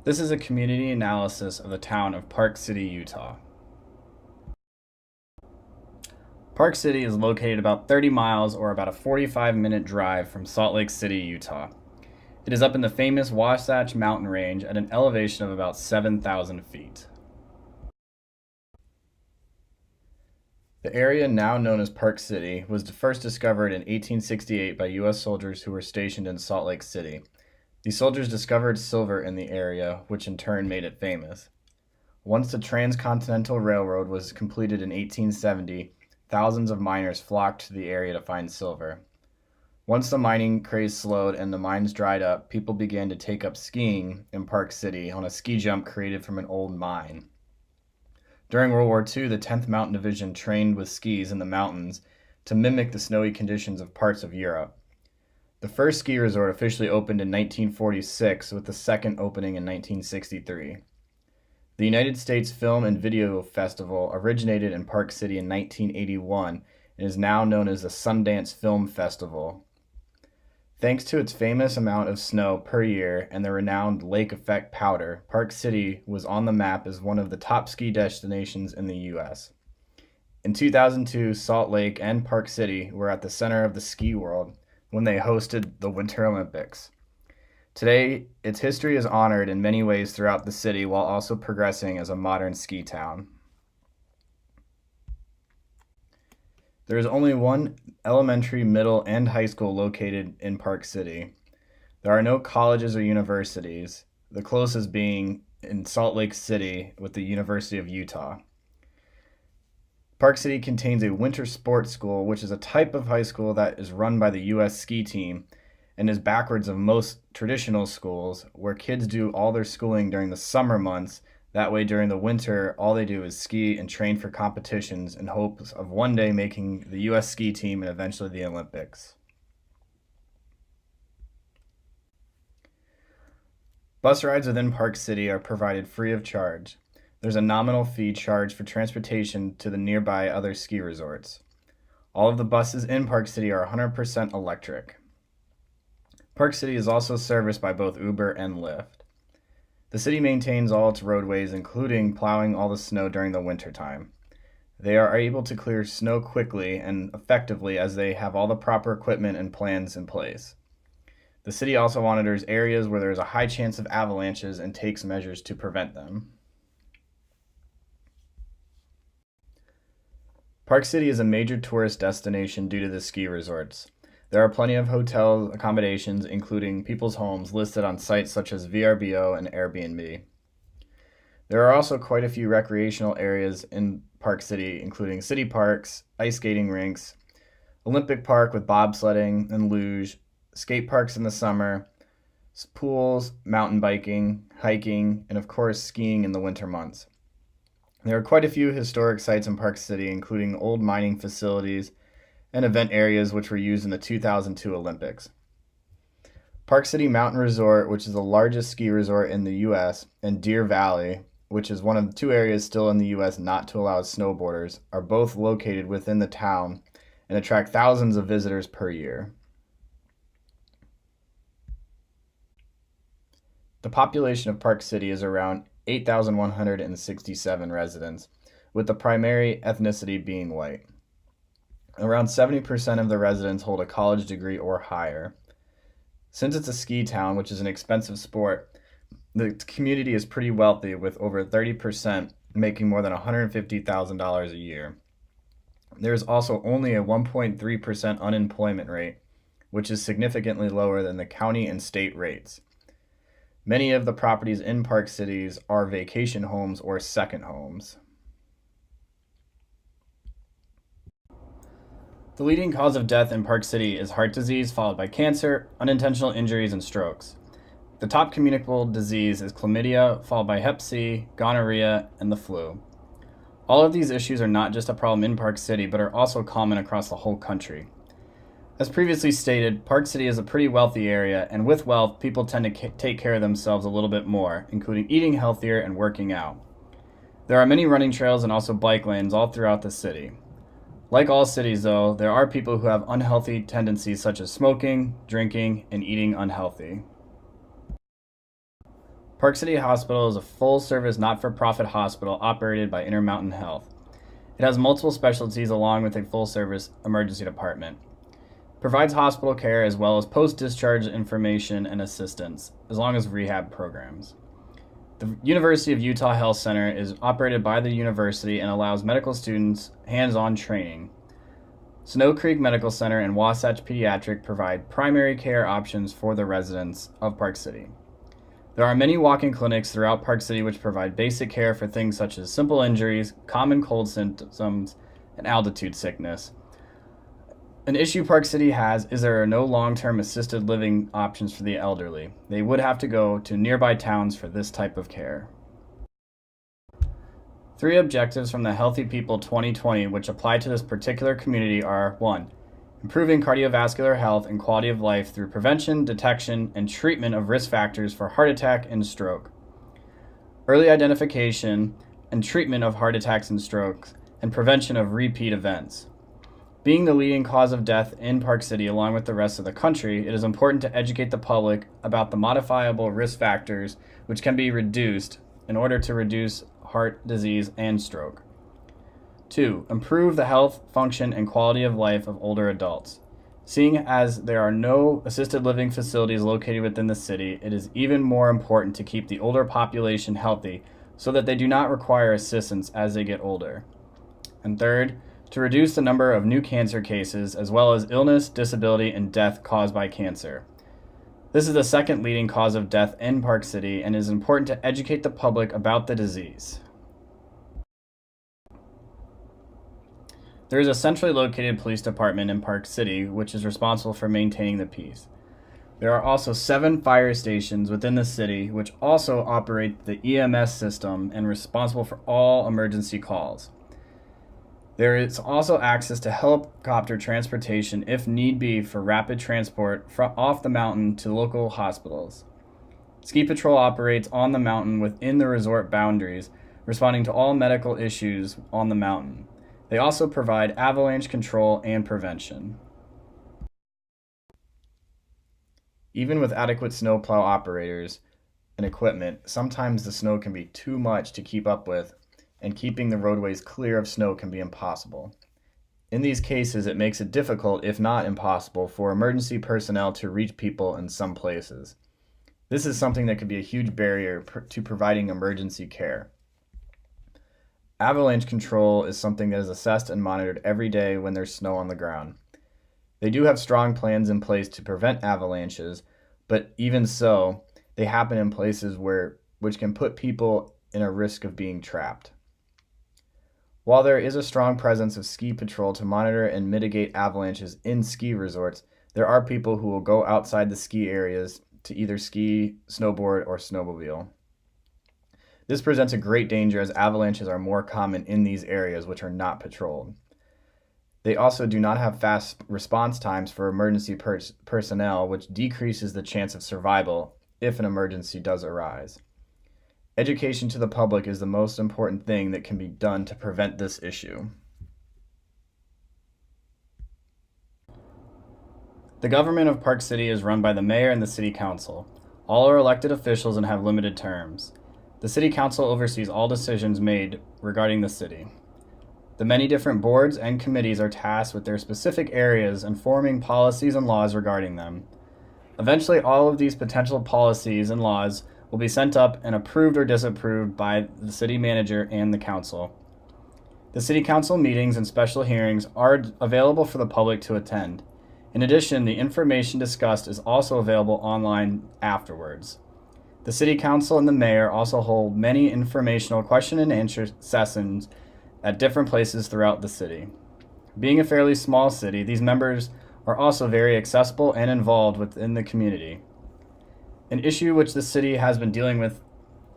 This is a community analysis of the town of Park City, Utah. Park City is located about 30 miles or about a 45-minute drive from Salt Lake City, Utah. It is up in the famous Wasatch Mountain Range at an elevation of about 7,000 feet. The area now known as Park City was first discovered in 1868 by U.S. soldiers who were stationed in Salt Lake City. These soldiers discovered silver in the area, which in turn made it famous. Once the Transcontinental Railroad was completed in 1870, thousands of miners flocked to the area to find silver. Once the mining craze slowed and the mines dried up, people began to take up skiing in Park City on a ski jump created from an old mine. During World War II, the 10th Mountain Division trained with skis in the mountains to mimic the snowy conditions of parts of Europe. The first ski resort officially opened in 1946, with the second opening in 1963. The United States Film and Video Festival originated in Park City in 1981 and is now known as the Sundance Film Festival. Thanks to its famous amount of snow per year and the renowned lake effect powder, Park City was on the map as one of the top ski destinations in the U.S. In 2002, Salt Lake and Park City were at the center of the ski world when they hosted the Winter Olympics. Today, its history is honored in many ways throughout the city while also progressing as a modern ski town. There is only one elementary, middle, and high school located in Park City. There are no colleges or universities, the closest being in Salt Lake City with the University of Utah. Park City contains a winter sports school, which is a type of high school that is run by the U.S. ski team and is backwards of most traditional schools, where kids do all their schooling during the summer months. That way, during the winter, all they do is ski and train for competitions in hopes of one day making the U.S. ski team and eventually the Olympics. Bus rides within Park City are provided free of charge. There's a nominal fee charged for transportation to the nearby other ski resorts. All of the buses in Park City are 100% electric. Park City is also serviced by both Uber and Lyft. The city maintains all its roadways, including plowing all the snow during the wintertime. They are able to clear snow quickly and effectively as they have all the proper equipment and plans in place. The city also monitors areas where there is a high chance of avalanches and takes measures to prevent them. Park City is a major tourist destination due to the ski resorts. There are plenty of hotel accommodations, including people's homes, listed on sites such as VRBO and Airbnb. There are also quite a few recreational areas in Park City, including city parks, ice skating rinks, Olympic Park with bobsledding and luge, skate parks in the summer, pools, mountain biking, hiking, and of course skiing in the winter months. There are quite a few historic sites in Park City, including old mining facilities and event areas which were used in the 2002 Olympics. Park City Mountain Resort, which is the largest ski resort in the U.S., and Deer Valley, which is one of the two areas still in the U.S. not to allow snowboarders, are both located within the town and attract thousands of visitors per year. The population of Park City is around 8,167 residents, with the primary ethnicity being white. Around 70% of the residents hold a college degree or higher. Since it's a ski town, which is an expensive sport, the community is pretty wealthy, with over 30% making more than $150,000 a year. There is also only a 1.3% unemployment rate, which is significantly lower than the county and state rates. Many of the properties in Park Cities are vacation homes or second homes. The leading cause of death in Park City is heart disease, followed by cancer, unintentional injuries, and strokes. The top communicable disease is chlamydia, followed by hep C, gonorrhea, and the flu. All of these issues are not just a problem in Park City, but are also common across the whole country. As previously stated, Park City is a pretty wealthy area, and with wealth, people tend to take care of themselves a little bit more, including eating healthier and working out. There are many running trails and also bike lanes all throughout the city. Like all cities, though, there are people who have unhealthy tendencies such as smoking, drinking, and eating unhealthy. Park City Hospital is a full-service, not-for-profit hospital operated by Intermountain Health. It has multiple specialties along with a full-service emergency department. It provides hospital care as well as post-discharge information and assistance, as long as rehab programs. The University of Utah Health Center is operated by the university and allows medical students hands-on training. Snow Creek Medical Center and Wasatch Pediatric provide primary care options for the residents of Park City. There are many walk-in clinics throughout Park City which provide basic care for things such as simple injuries, common cold symptoms, and altitude sickness. An issue Park City has is there are no long-term assisted living options for the elderly. They would have to go to nearby towns for this type of care. 3 objectives from the Healthy People 2020 which apply to this particular community are 1. Improving cardiovascular health and quality of life through prevention, detection, and treatment of risk factors for heart attack and stroke. Early identification and treatment of heart attacks and strokes, and prevention of repeat events. Being the leading cause of death in Park City along with the rest of the country, it is important to educate the public about the modifiable risk factors which can be reduced in order to reduce heart disease and stroke. 2. Improve the health, function, and quality of life of older adults. Seeing as there are no assisted living facilities located within the city, it is even more important to keep the older population healthy so that they do not require assistance as they get older. And 3rd, to reduce the number of new cancer cases as well as illness, disability, and death caused by cancer. This is the 2nd leading cause of death in Park City and it is important to educate the public about the disease. There is a centrally located police department in Park City which is responsible for maintaining the peace. There are also 7 fire stations within the city which also operate the EMS system and responsible for all emergency calls. There is also access to helicopter transportation if need be for rapid transport off the mountain to local hospitals. Ski Patrol operates on the mountain within the resort boundaries, responding to all medical issues on the mountain. They also provide avalanche control and prevention. Even with adequate snowplow operators and equipment, sometimes the snow can be too much to keep up with, and keeping the roadways clear of snow can be impossible. In these cases, it makes it difficult, if not impossible, for emergency personnel to reach people in some places. This is something that could be a huge barrier to providing emergency care. Avalanche control is something that is assessed and monitored every day when there's snow on the ground. They do have strong plans in place to prevent avalanches, but even so, they happen in places which can put people in a risk of being trapped. While there is a strong presence of ski patrol to monitor and mitigate avalanches in ski resorts, there are people who will go outside the ski areas to either ski, snowboard, or snowmobile. This presents a great danger as avalanches are more common in these areas which are not patrolled. They also do not have fast response times for emergency personnel, which decreases the chance of survival if an emergency does arise. Education to the public is the most important thing that can be done to prevent this issue. The government of Park City is run by the mayor and the city council. All are elected officials and have limited terms. The city council oversees all decisions made regarding the city. The many different boards and committees are tasked with their specific areas and forming policies and laws regarding them. Eventually, all of these potential policies and laws will be sent up and approved or disapproved by the city manager and the council. The city council meetings and special hearings are available for the public to attend. In addition, the information discussed is also available online afterwards. The city council and the mayor also hold many informational question and answer sessions at different places throughout the city. Being a fairly small city, these members are also very accessible and involved within the community. An issue which the city has been dealing with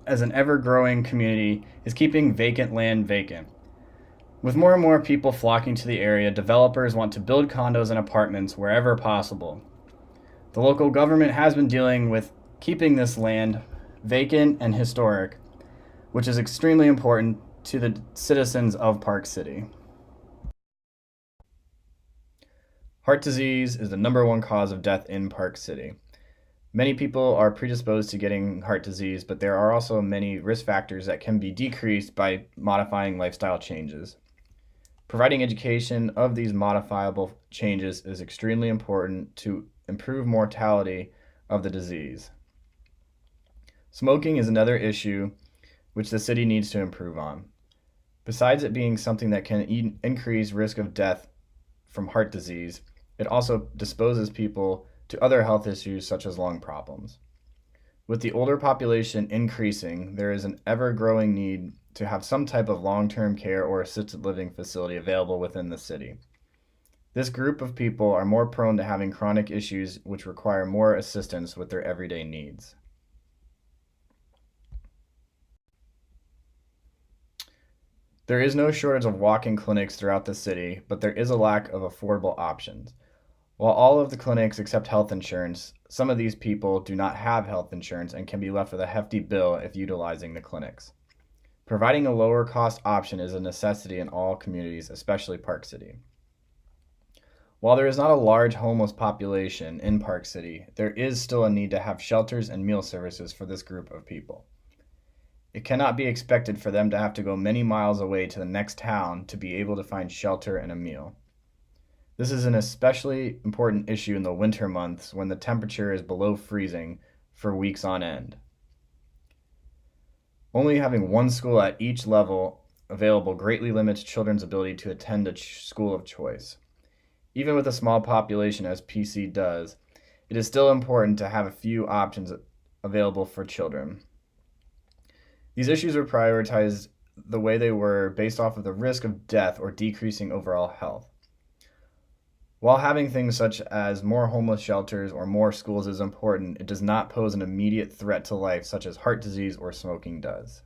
as an ever-growing community is keeping vacant land vacant. With more and more people flocking to the area, developers want to build condos and apartments wherever possible. The local government has been dealing with keeping this land vacant and historic, which is extremely important to the citizens of Park City. Heart disease is the #1 cause of death in Park City. Many people are predisposed to getting heart disease, but there are also many risk factors that can be decreased by modifying lifestyle changes. Providing education of these modifiable changes is extremely important to improve mortality of the disease. Smoking is another issue which the city needs to improve on. Besides it being something that can increase risk of death from heart disease, it also disposes people to other health issues such as lung problems. With the older population increasing, there is an ever-growing need to have some type of long-term care or assisted living facility available within the city. This group of people are more prone to having chronic issues which require more assistance with their everyday needs. There is no shortage of walk-in clinics throughout the city, but there is a lack of affordable options. While all of the clinics accept health insurance, some of these people do not have health insurance and can be left with a hefty bill if utilizing the clinics. Providing a lower cost option is a necessity in all communities, especially Park City. While there is not a large homeless population in Park City, there is still a need to have shelters and meal services for this group of people. It cannot be expected for them to have to go many miles away to the next town to be able to find shelter and a meal. This is an especially important issue in the winter months when the temperature is below freezing for weeks on end. Only having one school at each level available greatly limits children's ability to attend a school of choice. Even with a small population as PC does, it is still important to have a few options available for children. These issues were prioritized the way they were based off of the risk of death or decreasing overall health. While having things such as more homeless shelters or more schools is important, it does not pose an immediate threat to life such as heart disease or smoking does.